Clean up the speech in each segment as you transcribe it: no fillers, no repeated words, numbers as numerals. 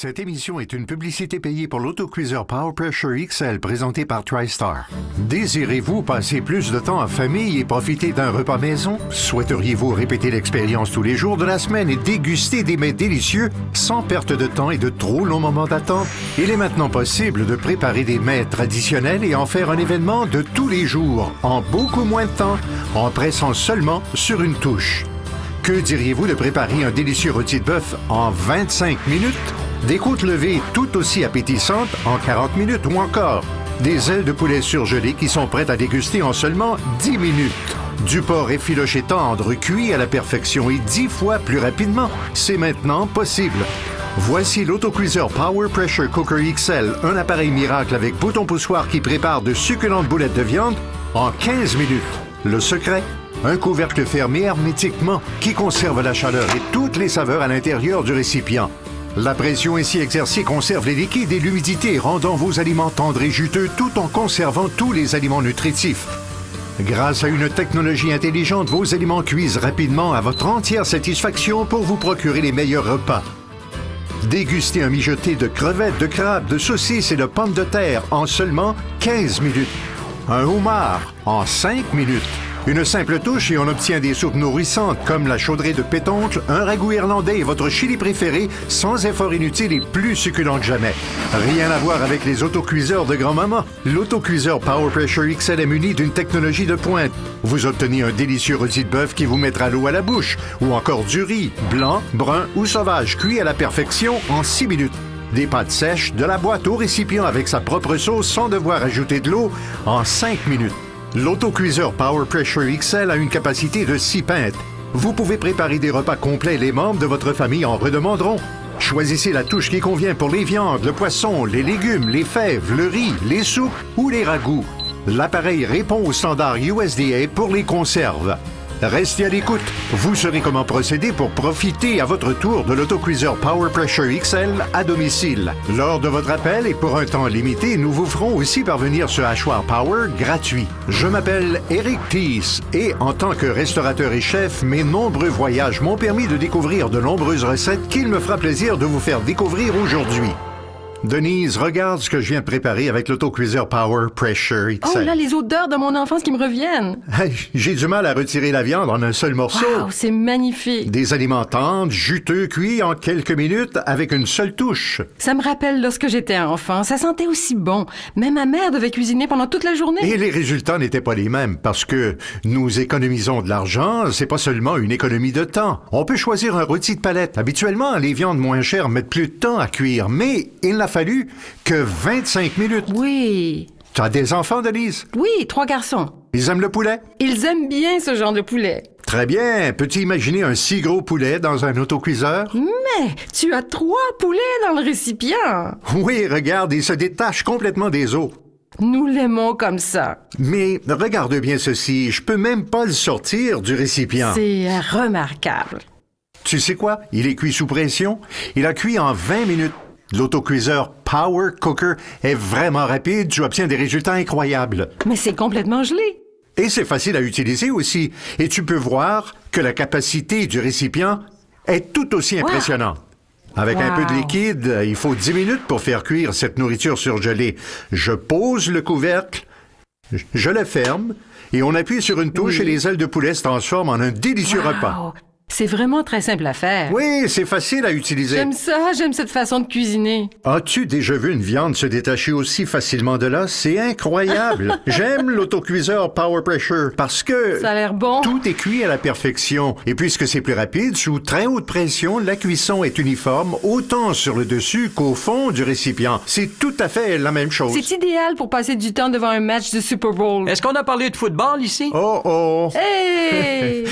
Cette émission est une publicité payée pour l'autocuiseur Power Pressure XL présenté par TriStar. Désirez-vous passer plus de temps en famille et profiter d'un repas maison? Souhaiteriez-vous répéter l'expérience tous les jours de la semaine et déguster des mets délicieux sans perte de temps et de trop longs moments d'attente? Il est maintenant possible de préparer des mets traditionnels et en faire un événement de tous les jours en beaucoup moins de temps, en pressant seulement sur une touche. Que diriez-vous de préparer un délicieux rôti de bœuf en 25 minutes? Des côtes levées tout aussi appétissantes en 40 minutes ou encore des ailes de poulet surgelées qui sont prêtes à déguster en seulement 10 minutes. Du porc effiloché tendre, cuit à la perfection et 10 fois plus rapidement. C'est maintenant possible. Voici l'autocuiseur Power Pressure Cooker XL, un appareil miracle avec bouton poussoir qui prépare de succulentes boulettes de viande en 15 minutes. Le secret? Un couvercle fermé hermétiquement qui conserve la chaleur et toutes les saveurs à l'intérieur du récipient. La pression ainsi exercée conserve les liquides et l'humidité, rendant vos aliments tendres et juteux tout en conservant tous les aliments nutritifs. Grâce à une technologie intelligente, vos aliments cuisent rapidement à votre entière satisfaction pour vous procurer les meilleurs repas. Dégustez un mijoté de crevettes, de crabes, de saucisses et de pommes de terre en seulement 15 minutes. Un homard en 5 minutes. Une simple touche et on obtient des soupes nourrissantes comme la chaudrée de pétoncle, un ragoût irlandais et votre chili préféré sans effort inutile et plus succulent que jamais. Rien à voir avec les autocuiseurs de grand-maman. L'autocuiseur Power Pressure XL est muni d'une technologie de pointe. Vous obtenez un délicieux rôti de bœuf qui vous mettra l'eau à la bouche ou encore du riz, blanc, brun ou sauvage, cuit à la perfection en 6 minutes. Des pâtes sèches, de la boîte au récipient avec sa propre sauce sans devoir ajouter de l'eau en 5 minutes. L'autocuiseur Power Pressure XL a une capacité de 6 pintes. Vous pouvez préparer des repas complets, les membres de votre famille en redemanderont. Choisissez la touche qui convient pour les viandes, le poisson, les légumes, les fèves, le riz, les soupes ou les ragoûts. L'appareil répond aux standards USDA pour les conserves. Restez à l'écoute. Vous saurez comment procéder pour profiter à votre tour de l'autocuiseur Power Pressure XL à domicile. Lors de votre appel et pour un temps limité, nous vous ferons aussi parvenir ce hachoir Power gratuit. Je m'appelle Eric Thies et en tant que restaurateur et chef, mes nombreux voyages m'ont permis de découvrir de nombreuses recettes qu'il me fera plaisir de vous faire découvrir aujourd'hui. Denise, regarde ce que je viens de préparer avec l'autocuiseur Power Pressure XL. Oh là, les odeurs de mon enfance qui me reviennent. Hey, j'ai du mal à retirer la viande en un seul morceau. Wow, c'est magnifique. Des aliments tendres, juteux, cuits en quelques minutes avec une seule touche. Ça me rappelle lorsque j'étais enfant. Ça sentait aussi bon. Même ma mère devait cuisiner pendant toute la journée. Et les résultats n'étaient pas les mêmes parce que nous économisons de l'argent, c'est pas seulement une économie de temps. On peut choisir un rôti de palette. Habituellement, les viandes moins chères mettent plus de temps à cuire, mais il n'a fallu que 25 minutes. Oui. Tu as des enfants, Denise? Oui, 3 garçons. Ils aiment le poulet? Ils aiment bien ce genre de poulet. Très bien. Peux-tu imaginer un si gros poulet dans un autocuiseur? Mais tu as 3 poulets dans le récipient. Oui, regarde, il se détache complètement des os. Nous l'aimons comme ça. Mais regarde bien ceci, je peux même pas le sortir du récipient. C'est remarquable. Tu sais quoi? Il est cuit sous pression. Il a cuit en 20 minutes. L'autocuiseur Power Cooker est vraiment rapide. Tu obtiens des résultats incroyables. Mais c'est complètement gelé. Et c'est facile à utiliser aussi. Et tu peux voir que la capacité du récipient est tout aussi impressionnante. Avec un peu de liquide, il faut 10 minutes pour faire cuire cette nourriture surgelée. Je pose le couvercle, je le ferme et on appuie sur une touche et les ailes de poulet se transforment en un délicieux repas. C'est vraiment très simple à faire. Oui, c'est facile à utiliser. J'aime ça, j'aime cette façon de cuisiner. As-tu déjà vu une viande se détacher aussi facilement de l'os? C'est incroyable. J'aime l'autocuiseur Power Pressure parce que ça a l'air bon. Tout est cuit à la perfection. Et puisque c'est plus rapide, sous très haute pression, la cuisson est uniforme autant sur le dessus qu'au fond du récipient. C'est tout à fait la même chose. C'est idéal pour passer du temps devant un match de Super Bowl. Est-ce qu'on a parlé de football ici? Oh! Hey!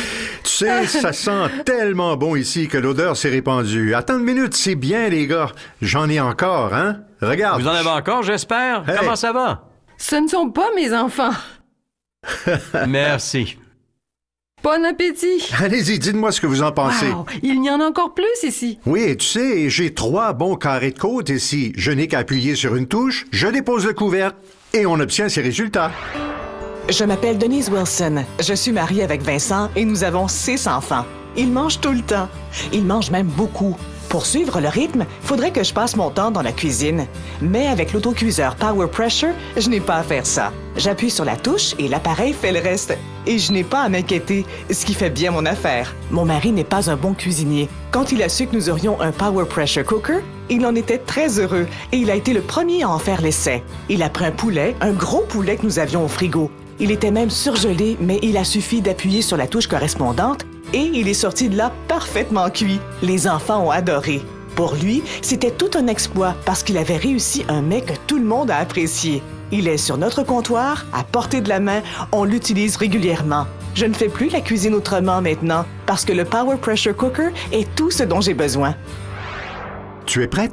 Tu sais, ça sent tellement bon ici que l'odeur s'est répandue. Attends une minute, c'est bien, les gars. J'en ai encore, hein? Regarde. Vous en avez encore, j'espère? Hey. Comment ça va? Ce ne sont pas mes enfants. Merci. Bon appétit. Allez-y, dites-moi ce que vous en pensez. Wow, il y en a encore plus ici. Oui, tu sais, j'ai 3 bons carrés de côte ici. Je n'ai qu'à appuyer sur une touche, je dépose le couvercle et on obtient ces résultats. Je m'appelle Denise Wilson. Je suis mariée avec Vincent et nous avons 6 enfants. Ils mangent tout le temps. Ils mangent même beaucoup. Pour suivre le rythme, faudrait que je passe mon temps dans la cuisine. Mais avec l'autocuiseur Power Pressure, je n'ai pas à faire ça. J'appuie sur la touche et l'appareil fait le reste. Et je n'ai pas à m'inquiéter, ce qui fait bien mon affaire. Mon mari n'est pas un bon cuisinier. Quand il a su que nous aurions un Power Pressure Cooker, il en était très heureux et il a été le premier à en faire l'essai. Il a pris un poulet, un gros poulet que nous avions au frigo. Il était même surgelé, mais il a suffi d'appuyer sur la touche correspondante et il est sorti de là parfaitement cuit. Les enfants ont adoré. Pour lui, c'était tout un exploit parce qu'il avait réussi un mets que tout le monde a apprécié. Il est sur notre comptoir, à portée de la main, on l'utilise régulièrement. Je ne fais plus la cuisine autrement maintenant parce que le Power Pressure Cooker est tout ce dont j'ai besoin. Tu es prête?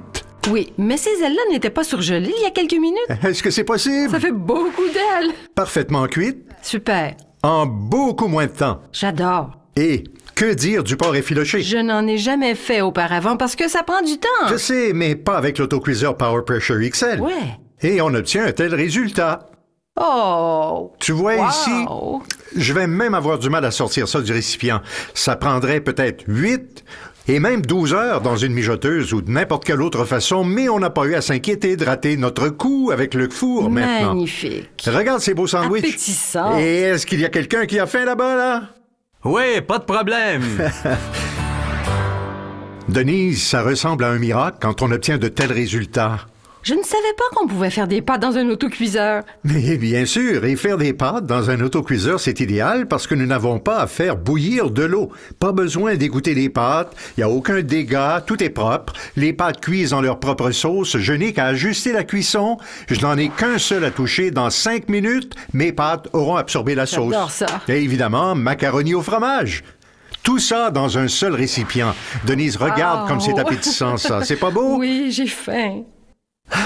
Oui, mais ces ailes-là n'étaient pas surgelées il y a quelques minutes. Est-ce que c'est possible? Ça fait beaucoup d'ailes. Parfaitement cuite, Super. en beaucoup moins de temps. J'adore. Et que dire du porc effiloché? Je n'en ai jamais fait auparavant parce que ça prend du temps. Je sais, mais pas avec l'autocuiseur Power Pressure XL. Ouais. Et on obtient un tel résultat. Oh! Tu vois Wow. ici, je vais même avoir du mal à sortir ça du récipient. Ça prendrait peut-être 8 et même 12 heures dans une mijoteuse ou de n'importe quelle autre façon, mais on n'a pas eu à s'inquiéter de rater notre coup avec le four maintenant. Magnifique. Regarde ces beaux sandwichs. Appétissant. Et est-ce qu'il y a quelqu'un qui a faim là-bas, là? Oui, pas de problème. Denise, ça ressemble à un miracle quand on obtient de tels résultats. Je ne savais pas qu'on pouvait faire des pâtes dans un autocuiseur. Mais bien sûr, et faire des pâtes dans un autocuiseur, c'est idéal parce que nous n'avons pas à faire bouillir de l'eau. Pas besoin d'égoutter les pâtes, il n'y a aucun dégât, tout est propre. Les pâtes cuisent dans leur propre sauce, je n'ai qu'à ajuster la cuisson. Je n'en ai qu'un seul à toucher. Dans 5 minutes, mes pâtes auront absorbé la sauce. J'adore ça. Et évidemment, macaroni au fromage. Tout ça dans un seul récipient. Denise, regarde Oh. comme c'est appétissant, ça. C'est pas beau? Oui, j'ai faim.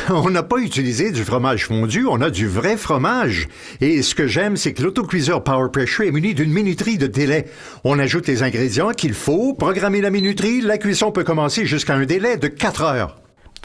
On n'a pas utilisé du fromage fondu, on a du vrai fromage. Et ce que j'aime, c'est que l'autocuiseur Power Pressure est muni d'une minuterie de délai. On ajoute les ingrédients qu'il faut, programmer la minuterie, la cuisson peut commencer jusqu'à un délai de 4 heures.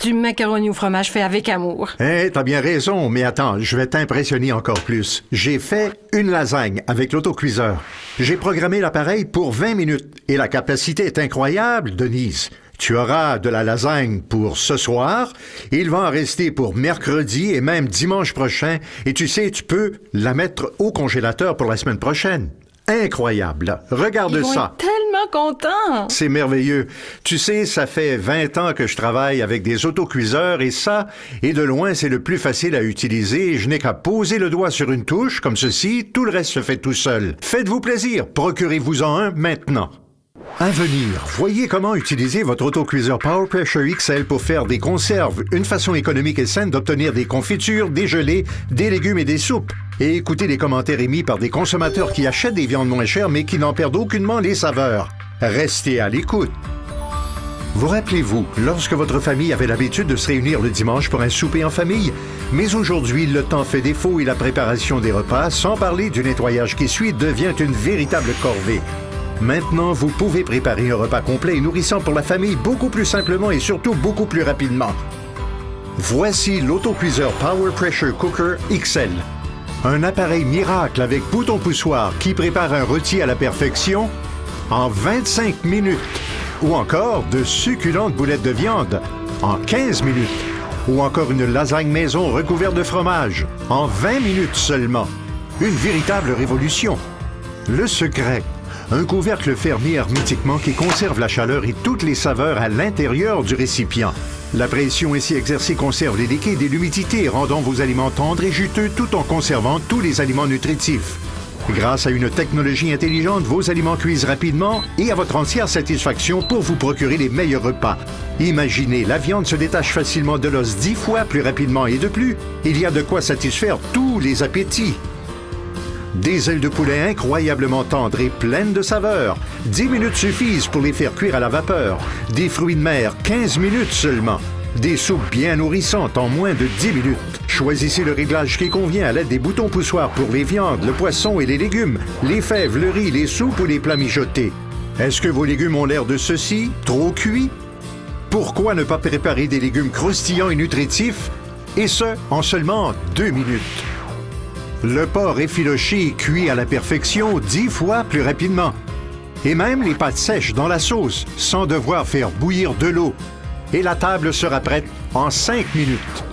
Du macaroni au fromage fait avec amour. T'as bien raison, mais attends, je vais t'impressionner encore plus. J'ai fait une lasagne avec l'autocuiseur. J'ai programmé l'appareil pour 20 minutes et la capacité est incroyable, Denise. Tu auras de la lasagne pour ce soir, il va en rester pour mercredi et même dimanche prochain, et tu sais, tu peux la mettre au congélateur pour la semaine prochaine. Incroyable. Regarde Ils vont ça. être tellement contents. C'est merveilleux. Tu sais, ça fait 20 ans que je travaille avec des autocuiseurs et ça, et de loin, c'est le plus facile à utiliser. Je n'ai qu'à poser le doigt sur une touche, comme ceci, tout le reste se fait tout seul. Faites-vous plaisir, procurez-vous-en un maintenant. À venir, voyez comment utiliser votre autocuiseur Power Pressure XL pour faire des conserves, une façon économique et saine d'obtenir des confitures, des gelées, des légumes et des soupes. Et écoutez les commentaires émis par des consommateurs qui achètent des viandes moins chères mais qui n'en perdent aucunement les saveurs. Restez à l'écoute. Vous rappelez-vous, lorsque votre famille avait l'habitude de se réunir le dimanche pour un souper en famille, mais aujourd'hui, le temps fait défaut et la préparation des repas, sans parler du nettoyage qui suit, devient une véritable corvée. Maintenant, vous pouvez préparer un repas complet et nourrissant pour la famille beaucoup plus simplement et surtout beaucoup plus rapidement. Voici l'autocuiseur Power Pressure Cooker XL. Un appareil miracle avec bouton poussoir qui prépare un rôti à la perfection en 25 minutes. Ou encore de succulentes boulettes de viande en 15 minutes. Ou encore une lasagne maison recouverte de fromage en 20 minutes seulement. Une véritable révolution. Le secret, un couvercle fermé hermétiquement qui conserve la chaleur et toutes les saveurs à l'intérieur du récipient. La pression ainsi exercée conserve les liquides et l'humidité, rendant vos aliments tendres et juteux tout en conservant tous les aliments nutritifs. Grâce à une technologie intelligente, vos aliments cuisent rapidement et à votre entière satisfaction pour vous procurer les meilleurs repas. Imaginez, la viande se détache facilement de l'os 10 fois plus rapidement et de plus, il y a de quoi satisfaire tous les appétits. Des ailes de poulet incroyablement tendres et pleines de saveurs. 10 minutes suffisent pour les faire cuire à la vapeur. Des fruits de mer, 15 minutes seulement. Des soupes bien nourrissantes en moins de 10 minutes. Choisissez le réglage qui convient à l'aide des boutons poussoirs pour les viandes, le poisson et les légumes, les fèves, le riz, les soupes ou les plats mijotés. Est-ce que vos légumes ont l'air de ceci, trop cuits? Pourquoi ne pas préparer des légumes croustillants et nutritifs, et ce, en seulement 2 minutes? Le porc effiloché cuit à la perfection 10 fois plus rapidement. Et même les pâtes sèches dans la sauce, sans devoir faire bouillir de l'eau. Et la table sera prête en 5 minutes.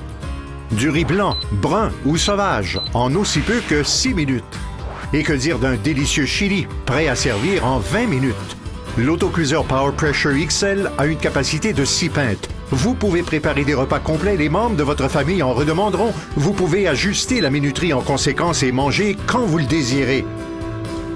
Du riz blanc, brun ou sauvage, en aussi peu que 6 minutes. Et que dire d'un délicieux chili, prêt à servir en 20 minutes. L'autocuiseur Power Pressure XL a une capacité de 6 pintes. Vous pouvez préparer des repas complets, les membres de votre famille en redemanderont. Vous pouvez ajuster la minuterie en conséquence et manger quand vous le désirez.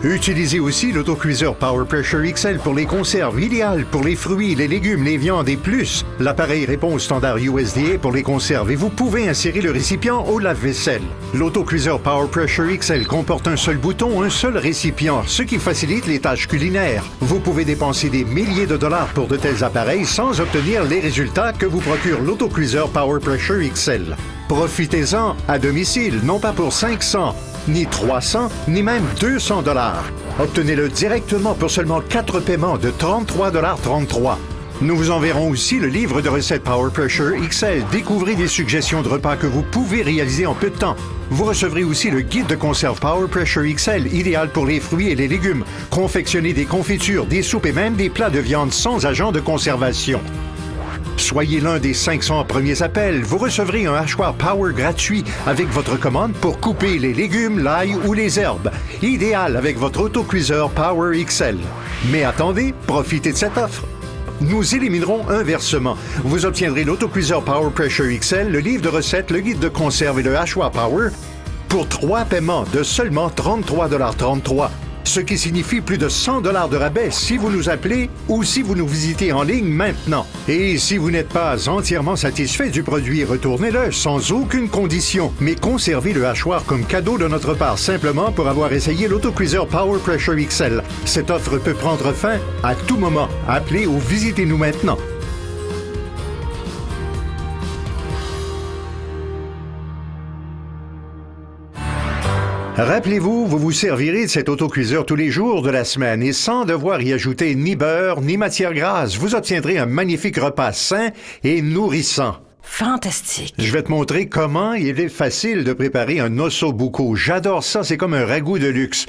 Utilisez aussi l'autocuiseur Power Pressure XL pour les conserves, idéal pour les fruits, les légumes, les viandes et plus. L'appareil répond au standard USDA pour les conserves et vous pouvez insérer le récipient au lave-vaisselle. L'autocuiseur Power Pressure XL comporte un seul bouton, un seul récipient, ce qui facilite les tâches culinaires. Vous pouvez dépenser des milliers de dollars pour de tels appareils sans obtenir les résultats que vous procure l'autocuiseur Power Pressure XL. Profitez-en à domicile, non pas pour 500, ni 300, ni même 200 dollars. Obtenez-le directement pour seulement 4 paiements de 33,33 $. Nous vous enverrons aussi le livre de recettes Power Pressure XL. Découvrez des suggestions de repas que vous pouvez réaliser en peu de temps. Vous recevrez aussi le guide de conserve Power Pressure XL, idéal pour les fruits et les légumes. Confectionnez des confitures, des soupes et même des plats de viande sans agent de conservation. Soyez l'un des 500 premiers appels. Vous recevrez un hachoir Power gratuit avec votre commande pour couper les légumes, l'ail ou les herbes. Idéal avec votre autocuiseur Power XL. Mais attendez, profitez de cette offre. Nous éliminerons un versement. Vous obtiendrez l'autocuiseur Power Pressure XL, le livre de recettes, le guide de conserve et le hachoir Power pour 3 paiements de seulement 33,33 $. Ce qui signifie plus de 100 $ de rabais si vous nous appelez ou si vous nous visitez en ligne maintenant. Et si vous n'êtes pas entièrement satisfait du produit, retournez-le sans aucune condition, mais conservez le hachoir comme cadeau de notre part simplement pour avoir essayé l'autocuiseur Power Pressure XL. Cette offre peut prendre fin à tout moment. Appelez ou visitez-nous maintenant. Rappelez-vous, vous vous servirez de cet autocuiseur tous les jours de la semaine et sans devoir y ajouter ni beurre ni matière grasse, vous obtiendrez un magnifique repas sain et nourrissant. Fantastique. Je vais te montrer comment il est facile de préparer un osso buco. J'adore ça, c'est comme un ragoût de luxe.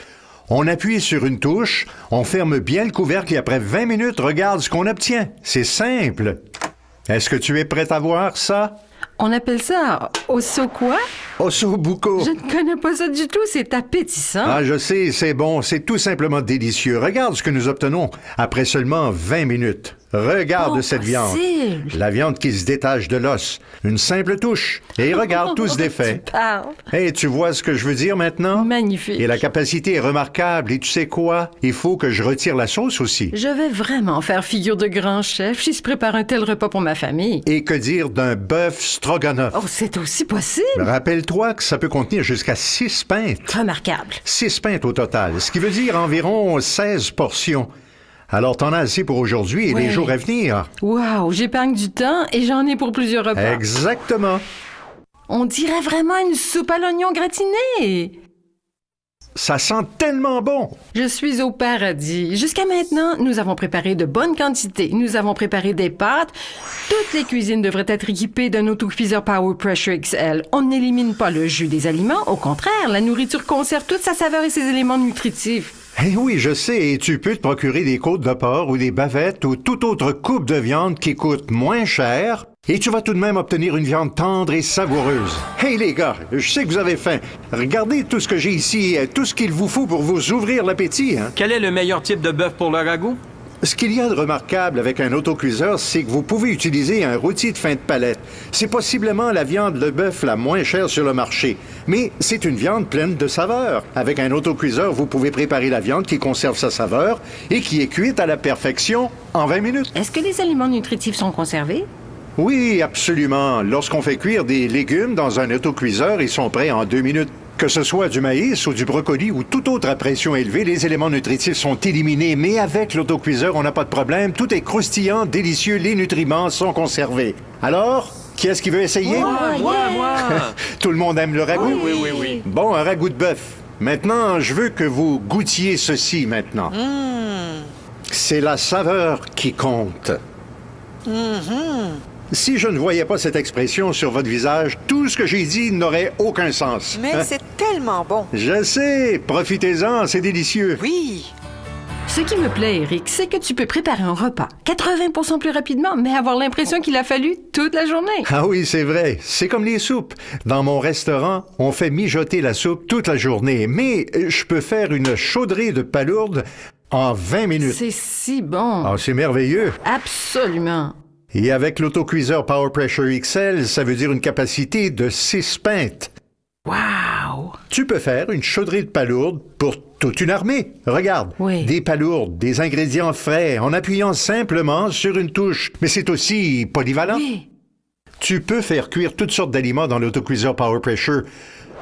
On appuie sur une touche, on ferme bien le couvercle et après 20 minutes, regarde ce qu'on obtient. C'est simple. Est-ce que tu es prête à voir ça? On appelle ça osso quoi? Osso buco. Je ne connais pas ça du tout, c'est appétissant. Ah, je sais, c'est bon, c'est tout simplement délicieux. Regarde ce que nous obtenons après seulement 20 minutes. Regarde cette viande. La viande qui se détache de l'os. Une simple touche. Et regarde tout se défait. Tu parles. Hey, tu vois ce que je veux dire maintenant? Magnifique. Et la capacité est remarquable. Et tu sais quoi? Il faut que je retire la sauce aussi. Je vais vraiment faire figure de grand chef si je prépare un tel repas pour ma famille. Et que dire d'un bœuf stroganoff? Oh, c'est aussi possible. Rappelle-toi que ça peut contenir jusqu'à 6 pintes. Remarquable. 6 pintes au total, ce qui veut dire environ 16 portions. Alors, t'en as assez pour aujourd'hui et les jours à venir. Wow, j'épargne du temps et j'en ai pour plusieurs repas. Exactement. On dirait vraiment une soupe à l'oignon gratiné. Ça sent tellement bon. Je suis au paradis. Jusqu'à maintenant, nous avons préparé de bonnes quantités. Nous avons préparé des pâtes. Toutes les cuisines devraient être équipées d'un autocuiseur Power Pressure XL. On n'élimine pas le jus des aliments. Au contraire, la nourriture conserve toute sa saveur et ses éléments nutritifs. Eh oui, je sais, et tu peux te procurer des côtes de porc ou des bavettes ou toute autre coupe de viande qui coûte moins cher, et tu vas tout de même obtenir une viande tendre et savoureuse. Hey les gars, je sais que vous avez faim. Regardez tout ce que j'ai ici, tout ce qu'il vous faut pour vous ouvrir l'appétit, hein? Quel est le meilleur type de bœuf pour le ragoût? Ce qu'il y a de remarquable avec un autocuiseur, c'est que vous pouvez utiliser un rôti de fin de palette. C'est possiblement la viande de bœuf la moins chère sur le marché. Mais c'est une viande pleine de saveur. Avec un autocuiseur, vous pouvez préparer la viande qui conserve sa saveur et qui est cuite à la perfection en 20 minutes. Est-ce que les aliments nutritifs sont conservés? Oui, absolument. Lorsqu'on fait cuire des légumes dans un autocuiseur, ils sont prêts en 2 minutes. Que ce soit du maïs ou du brocoli ou toute autre à pression élevée, les éléments nutritifs sont éliminés. Mais avec l'autocuiseur, on n'a pas de problème. Tout est croustillant, délicieux, les nutriments sont conservés. Alors, qui est-ce qui veut essayer? Moi! Tout le monde aime le ragoût? Oui. Bon, un ragoût de bœuf. Maintenant, je veux que vous goûtiez ceci maintenant. C'est la saveur qui compte. Si je ne voyais pas cette expression sur votre visage, tout ce que j'ai dit n'aurait aucun sens. Mais c'est tellement bon. Je sais, profitez-en, c'est délicieux. Oui. Ce qui me plaît, Eric, c'est que tu peux préparer un repas 80% plus rapidement, mais avoir l'impression qu'il a fallu toute la journée. Ah oui, c'est vrai. C'est comme les soupes. Dans mon restaurant, on fait mijoter la soupe toute la journée, mais je peux faire une chaudrée de palourdes en 20 minutes. C'est si bon. Ah, c'est merveilleux. Absolument. Et avec l'autocuiseur Power Pressure XL, ça veut dire une capacité de 6 pintes. Wow! Tu peux faire une chaudrée de palourdes pour toute une armée. Regarde, Oui. des palourdes, des ingrédients frais, en appuyant simplement sur une touche. Mais c'est aussi polyvalent. Oui. Tu peux faire cuire toutes sortes d'aliments dans l'autocuiseur Power Pressure.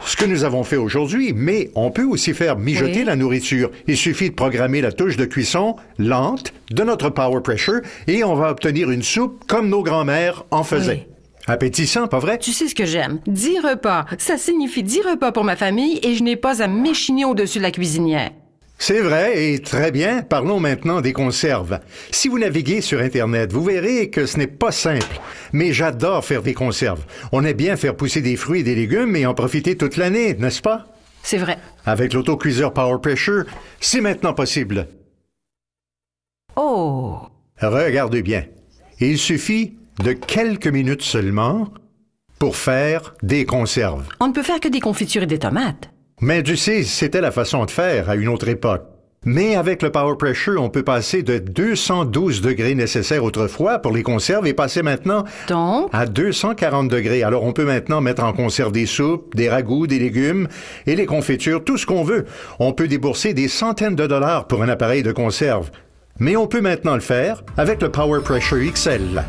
Ce que nous avons fait aujourd'hui, mais on peut aussi faire mijoter Oui. la nourriture. Il suffit de programmer la touche de cuisson lente de notre Power Pressure et on va obtenir une soupe comme nos grands-mères en faisaient. Oui. Appétissant, pas vrai? Tu sais ce que j'aime? 10 repas. Ça signifie 10 repas pour ma famille et je n'ai pas à m'échiner au-dessus de la cuisinière. C'est vrai, et très bien. Parlons maintenant des conserves. Si vous naviguez sur Internet, vous verrez que ce n'est pas simple. Mais j'adore faire des conserves. On aime bien faire pousser des fruits et des légumes et en profiter toute l'année, n'est-ce pas? C'est vrai. Avec l'autocuiseur Power Pressure, c'est maintenant possible. Oh! Regarde bien. Il suffit de quelques minutes seulement pour faire des conserves. On ne peut faire que des confitures et des tomates. Mais tu sais, c'était la façon de faire à une autre époque. Mais avec le Power Pressure, on peut passer de 212 degrés nécessaires autrefois pour les conserves et passer maintenant Donc, à 240 degrés. Alors on peut maintenant mettre en conserve des soupes, des ragoûts, des légumes et les confitures, tout ce qu'on veut. On peut débourser des centaines de dollars pour un appareil de conserve. Mais on peut maintenant le faire avec le Power Pressure XL.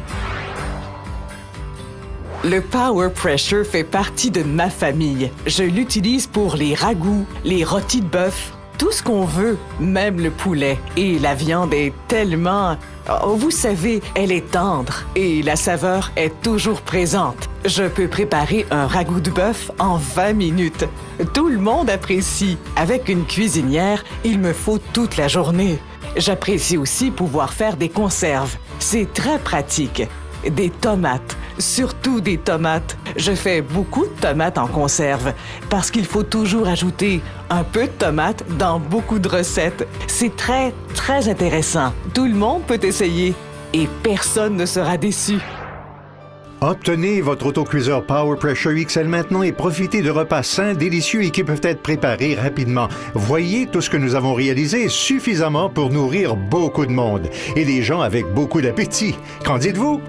Le Power Pressure fait partie de ma famille. Je l'utilise pour les ragoûts, les rôtis de bœuf, tout ce qu'on veut, même le poulet. Et la viande est tellement... Oh, vous savez, elle est tendre et la saveur est toujours présente. Je peux préparer un ragoût de bœuf en 20 minutes. Tout le monde apprécie. Avec une cuisinière, il me faut toute la journée. J'apprécie aussi pouvoir faire des conserves. C'est très pratique. Des tomates, surtout des tomates. Je fais beaucoup de tomates en conserve parce qu'il faut toujours ajouter un peu de tomates dans beaucoup de recettes. C'est très, très intéressant. Tout le monde peut essayer et personne ne sera déçu. Obtenez votre autocuiseur Power Pressure XL maintenant et profitez de repas sains, délicieux et qui peuvent être préparés rapidement. Voyez tout ce que nous avons réalisé suffisamment pour nourrir beaucoup de monde et des gens avec beaucoup d'appétit. Qu'en dites-vous?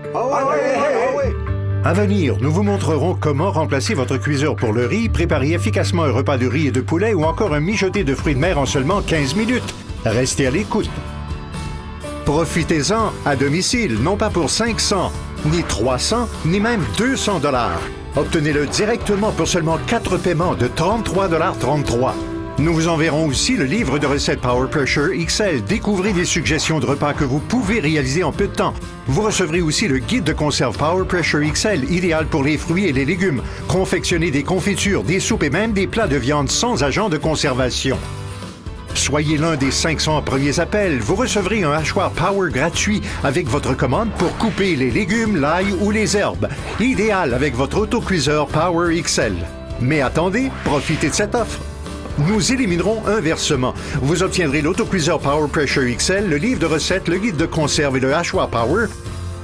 À venir, nous vous montrerons comment remplacer votre cuiseur pour le riz, préparer efficacement un repas de riz et de poulet ou encore un mijoté de fruits de mer en seulement 15 minutes. Restez à l'écoute. Profitez-en à domicile, non pas pour 500, ni 300, ni même 200 dollars. Obtenez-le directement pour seulement 4 paiements de 33,33 $. Nous vous enverrons aussi le livre de recettes Power Pressure XL. Découvrez des suggestions de repas que vous pouvez réaliser en peu de temps. Vous recevrez aussi le guide de conserve Power Pressure XL, idéal pour les fruits et les légumes. Confectionnez des confitures, des soupes et même des plats de viande sans agent de conservation. Soyez l'un des 500 premiers appels. Vous recevrez un hachoir Power gratuit avec votre commande pour couper les légumes, l'ail ou les herbes. Idéal avec votre autocuiseur Power XL. Mais attendez, profitez de cette offre. Nous éliminerons un versement. Vous obtiendrez l'autocuiseur Power Pressure XL, le livre de recettes, le guide de conserve et le hachoir Power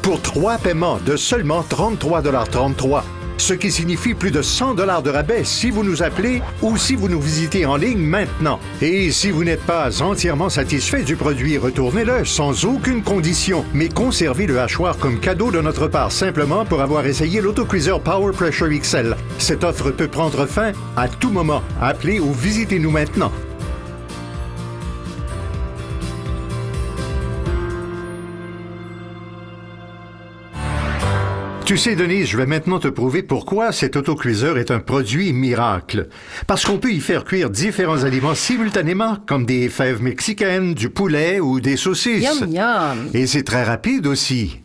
pour 3 paiements de seulement 33,33 $. Ce qui signifie plus de 100 $ de rabais si vous nous appelez ou si vous nous visitez en ligne maintenant. Et si vous n'êtes pas entièrement satisfait du produit, retournez-le sans aucune condition, mais conservez le hachoir comme cadeau de notre part simplement pour avoir essayé l'autocuiseur Power Pressure XL. Cette offre peut prendre fin à tout moment. Appelez ou visitez-nous maintenant. Tu sais, Denise, je vais maintenant te prouver pourquoi cet autocuiseur est un produit miracle. Parce qu'on peut y faire cuire différents aliments simultanément, comme des fèves mexicaines, du poulet ou des saucisses. Yum, yum. Et c'est très rapide aussi.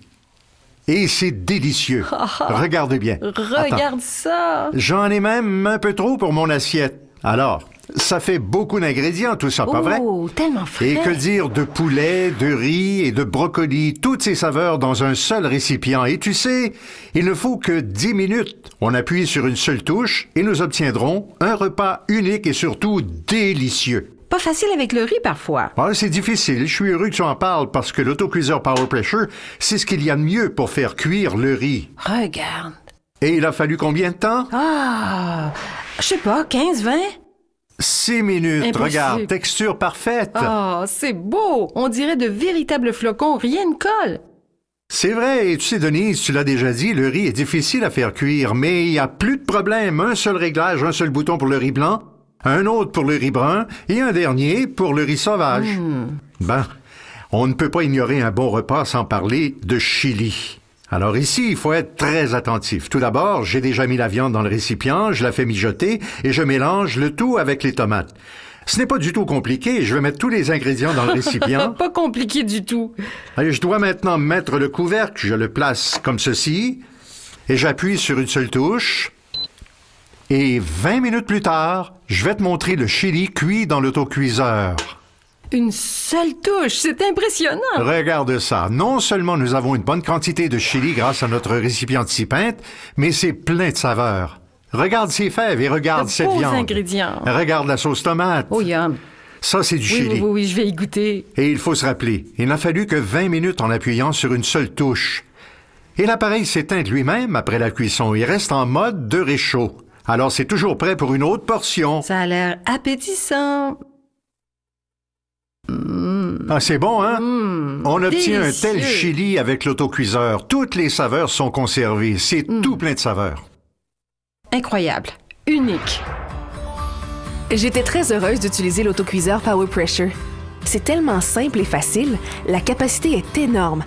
Et c'est délicieux. Regarde bien. Regarde Attends. ça! J'en ai même un peu trop pour mon assiette. Alors, ça fait beaucoup d'ingrédients, tout ça, pas vrai? Oh, tellement frais! Et que dire de poulet, de riz et de brocoli, toutes ces saveurs dans un seul récipient. Et tu sais, il ne faut que 10 minutes. On appuie sur une seule touche et nous obtiendrons un repas unique et surtout délicieux. pas facile avec le riz parfois. Ah, c'est difficile. Je suis heureux que tu en parles parce que l'autocuiseur Power Pressure, c'est ce qu'il y a de mieux pour faire cuire le riz. Regarde. Et il a fallu combien de temps? Ah, je sais pas, 15, 20? 6 minutes. Impossible. Regarde, texture parfaite. Ah, c'est beau. On dirait de véritables flocons, rien ne colle. C'est vrai, et tu sais, Denise, tu l'as déjà dit, le riz est difficile à faire cuire, mais il n'y a plus de problème. Un seul réglage, un seul bouton pour le riz blanc, un autre pour le riz brun et un dernier pour le riz sauvage. Ben, on ne peut pas ignorer un bon repas sans parler de chili. Alors ici, il faut être très attentif. Tout d'abord, j'ai déjà mis la viande dans le récipient, je la fais mijoter et je mélange le tout avec les tomates. Ce n'est pas du tout compliqué, je vais mettre tous les ingrédients dans le récipient. Pas compliqué du tout. Allez, je dois maintenant mettre le couvercle, je le place comme ceci, et j'appuie sur une seule touche. Et 20 minutes plus tard, je vais te montrer le chili cuit dans l'autocuiseur. Une seule touche, c'est impressionnant. Regarde ça. Non seulement nous avons une bonne quantité de chili grâce à notre récipient de 6 pintes, mais c'est plein de saveurs. Regarde ces fèves et regarde De cette beaux viande. ingrédients. Regarde la sauce tomate. Oh, yum. Ça, c'est du chili. Oui, je vais y goûter. Et il faut se rappeler, il n'a fallu que 20 minutes en appuyant sur une seule touche. Et l'appareil s'éteint de lui-même après la cuisson. Il reste en mode de réchaud. Alors, c'est toujours prêt pour une autre portion. Ça a l'air appétissant. Ah, c'est bon, hein? On obtient un tel délicieux. chili avec l'autocuiseur. Toutes les saveurs sont conservées. C'est tout plein de saveurs. Incroyable. Unique. J'étais très heureuse d'utiliser l'autocuiseur Power Pressure. C'est tellement simple et facile, la capacité est énorme.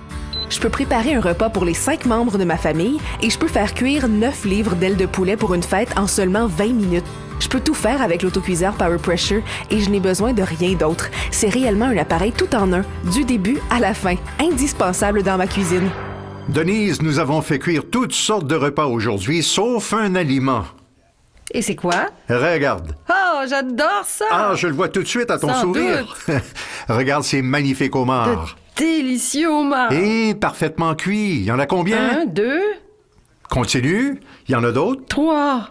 Je peux préparer un repas pour les 5 membres de ma famille et je peux faire cuire 9 livres d'ailes de poulet pour une fête en seulement 20 minutes. Je peux tout faire avec l'autocuiseur Power Pressure et je n'ai besoin de rien d'autre. C'est réellement un appareil tout en un, du début à la fin, indispensable dans ma cuisine. Denise, nous avons fait cuire toutes sortes de repas aujourd'hui, sauf un aliment. Et c'est quoi? Regarde. Oh, j'adore ça! Ah, je le vois tout de suite à ton Sans sourire. Regarde ces magnifiques homards. Délicieux homard. Et parfaitement cuits. Il y en a combien? 1, 2, Continue. Il y en a d'autres? 3.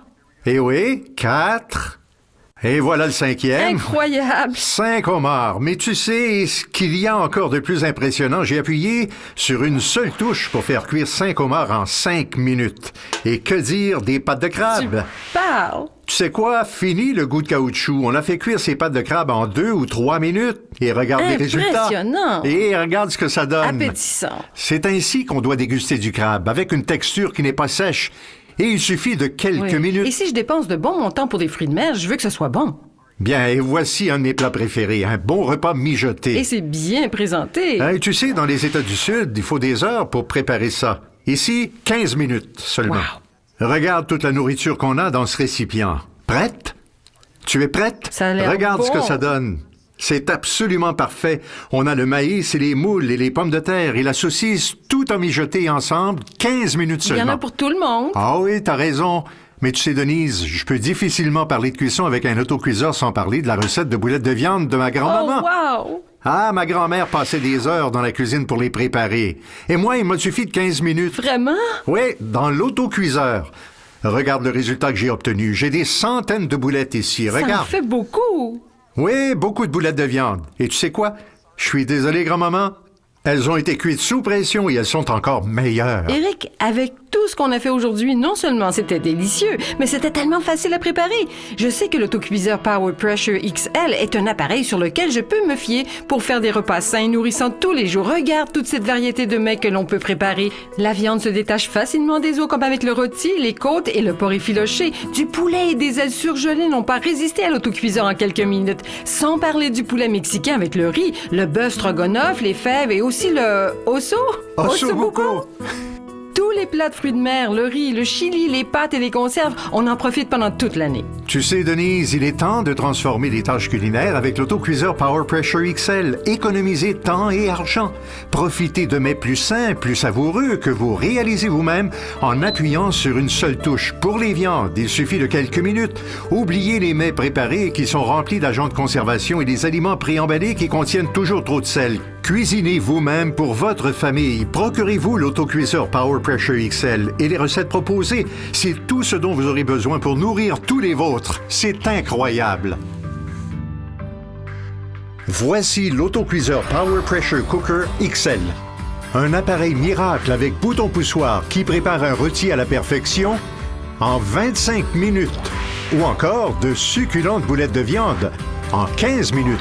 Eh oui, 4. Et voilà le 5e. Incroyable! 5 homards. Mais tu sais, ce qu'il y a encore de plus impressionnant, j'ai appuyé sur une seule touche pour faire cuire 5 homards en 5 minutes. Et que dire des pâtes de crabe? Parle! Tu sais quoi? Fini le goût de caoutchouc. On a fait cuire ces pâtes de crabe en 2 ou 3 minutes. Et regarde les résultats. Impressionnant! Et regarde ce que ça donne. Appétissant. C'est ainsi qu'on doit déguster du crabe, avec une texture qui n'est pas sèche. Et il suffit de quelques Oui. minutes. Et si je dépense de bons montants pour des fruits de mer, je veux que ce soit bon. Bien, et voici un de mes plats préférés, un bon repas mijoté. Et c'est bien présenté. Hein, tu sais, dans les États du Sud, il faut des heures pour préparer ça. Ici, 15 minutes seulement. Regarde toute la nourriture qu'on a dans ce récipient. Prête? Tu es prête? Ça a l'air Regarde ce bon. que ça donne. C'est absolument parfait. On a le maïs et les moules et les pommes de terre et la saucisse, tout en mijoté ensemble, 15 minutes Il y seulement. en a pour tout le monde. Ah oui, t'as raison. Mais tu sais, Denise, je peux difficilement parler de cuisson avec un autocuiseur sans parler de la recette de boulettes de viande de ma grand-maman. Oh, wow! Ah, ma grand-mère passait des heures dans la cuisine pour les préparer. Et moi, il m'a suffi de 15 minutes. Vraiment? Oui, dans l'autocuiseur. Regarde le résultat que j'ai obtenu. J'ai des centaines de boulettes ici. Ça en Regarde. fait beaucoup. Oui, beaucoup de boulettes de viande. Et tu sais quoi? Je suis désolé, grand-maman. Elles ont été cuites sous pression et elles sont encore meilleures. Éric, avec tout ce qu'on a fait aujourd'hui, non seulement c'était délicieux, mais c'était tellement facile à préparer. Je sais que l'autocuiseur Power Pressure XL est un appareil sur lequel je peux me fier pour faire des repas sains et nourrissants tous les jours. Regarde toute cette variété de mets que l'on peut préparer. La viande se détache facilement des os comme avec le rôti, les côtes et le porc effiloché. Du poulet et des ailes surgelées n'ont pas résisté à l'autocuiseur en quelques minutes. Sans parler du poulet mexicain avec le riz, le bœuf stroganoff, les fèves et aussi le osso. Ossobuco. Tous les plats de fruits de mer, le riz, le chili, les pâtes et les conserves, on en profite pendant toute l'année. Tu sais, Denise, il est temps de transformer les tâches culinaires avec l'autocuiseur Power Pressure XL. Économisez temps et argent. Profitez de mets plus sains, plus savoureux que vous réalisez vous-même en appuyant sur une seule touche. Pour les viandes, il suffit de quelques minutes. Oubliez les mets préparés qui sont remplis d'agents de conservation et des aliments préemballés qui contiennent toujours trop de sel. Cuisinez vous-même pour votre famille. Procurez-vous l'autocuiseur Power Pressure XL et les recettes proposées. C'est tout ce dont vous aurez besoin pour nourrir tous les vôtres. C'est incroyable. Voici l'autocuiseur Power Pressure Cooker XL. Un appareil miracle avec bouton poussoir qui prépare un rôti à la perfection en 25 minutes. Ou encore de succulentes boulettes de viande en 15 minutes.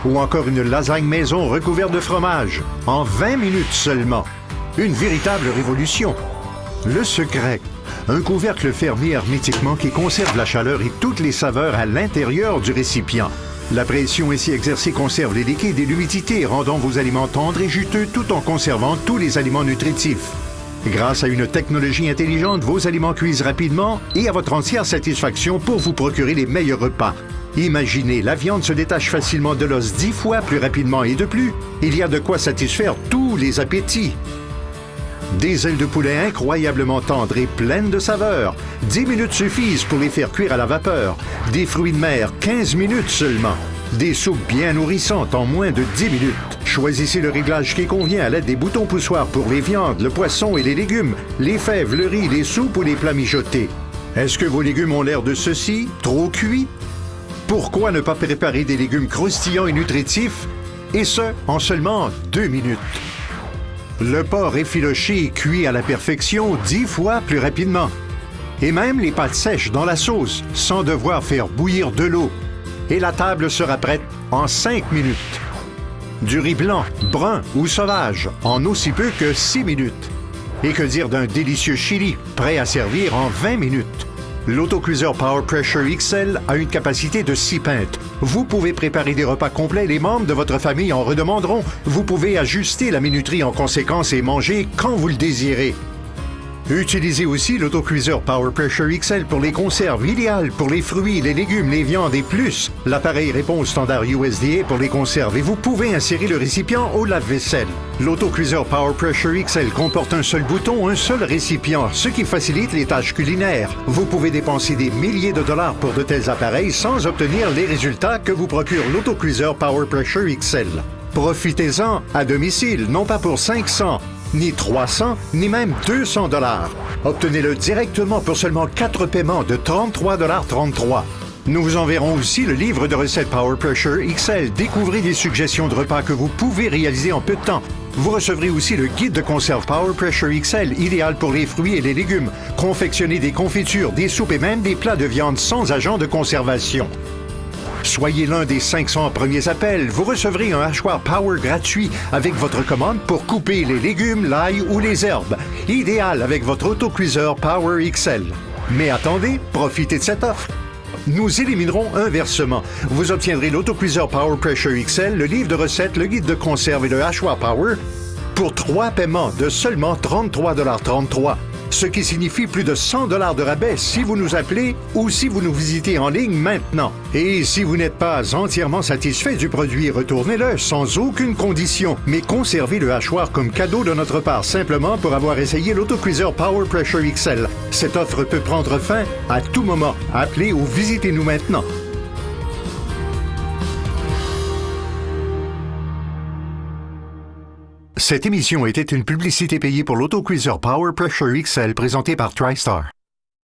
Ou encore une lasagne maison recouverte de fromage en 20 minutes seulement. Une véritable révolution. Le secret, un couvercle fermé hermétiquement qui conserve la chaleur et toutes les saveurs à l'intérieur du récipient. La pression ici exercée conserve les liquides et l'humidité, rendant vos aliments tendres et juteux tout en conservant tous les aliments nutritifs. Grâce à une technologie intelligente, vos aliments cuisent rapidement et à votre entière satisfaction pour vous procurer les meilleurs repas. Imaginez, la viande se détache facilement de l'os 10 fois plus rapidement et de plus, il y a de quoi satisfaire tous les appétits. Des ailes de poulet incroyablement tendres et pleines de saveurs. 10 minutes suffisent pour les faire cuire à la vapeur. Des fruits de mer, 15 minutes seulement. Des soupes bien nourrissantes en moins de 10 minutes. Choisissez le réglage qui convient à l'aide des boutons poussoirs pour les viandes, le poisson et les légumes, les fèves, le riz, les soupes ou les plats mijotés. Est-ce que vos légumes ont l'air de ceci, trop cuits? Pourquoi ne pas préparer des légumes croustillants et nutritifs, et ce, en seulement 2 minutes? Le porc effiloché et cuit à la perfection 10 fois plus rapidement. Et même les pâtes sèches dans la sauce, sans devoir faire bouillir de l'eau. Et la table sera prête en 5 minutes. Du riz blanc, brun ou sauvage, en aussi peu que 6 minutes. Et que dire d'un délicieux chili, prêt à servir en 20 minutes. L'autocuiseur Power Pressure XL a une capacité de 6 pintes. Vous pouvez préparer des repas complets, les membres de votre famille en redemanderont. Vous pouvez ajuster la minuterie en conséquence et manger quand vous le désirez. Utilisez aussi l'autocuiseur Power Pressure XL pour les conserves, idéal pour les fruits, les légumes, les viandes et plus. L'appareil répond au standard USDA pour les conserves et vous pouvez insérer le récipient au lave-vaisselle. L'autocuiseur Power Pressure XL comporte un seul bouton, un seul récipient, ce qui facilite les tâches culinaires. Vous pouvez dépenser des milliers de dollars pour de tels appareils sans obtenir les résultats que vous procure l'autocuiseur Power Pressure XL. Profitez-en à domicile, non pas pour 500, ni 300, ni même 200 dollars. Obtenez-le directement pour seulement 4 paiements de 33,33 $. Nous vous enverrons aussi le livre de recettes Power Pressure XL. Découvrez des suggestions de repas que vous pouvez réaliser en peu de temps. Vous recevrez aussi le guide de conserve Power Pressure XL, idéal pour les fruits et les légumes. Confectionnez des confitures, des soupes et même des plats de viande sans agent de conservation. Soyez l'un des 500 premiers appels. Vous recevrez un hachoir Power gratuit avec votre commande pour couper les légumes, l'ail ou les herbes. Idéal avec votre autocuiseur Power XL. Mais attendez, profitez de cette offre. Nous éliminerons un versement. Vous obtiendrez l'autocuiseur Power Pressure XL, le livre de recettes, le guide de conserve et le hachoir Power pour 3 paiements de seulement 33,33 $. Ce qui signifie plus de 100 $ de rabais si vous nous appelez ou si vous nous visitez en ligne maintenant. Et si vous n'êtes pas entièrement satisfait du produit, retournez-le sans aucune condition, mais conservez le hachoir comme cadeau de notre part simplement pour avoir essayé l'autocuiseur Power Pressure XL. Cette offre peut prendre fin à tout moment. Appelez ou visitez-nous maintenant. Cette émission était une publicité payée pour l'autocuiseur Power Pressure XL présenté par TriStar.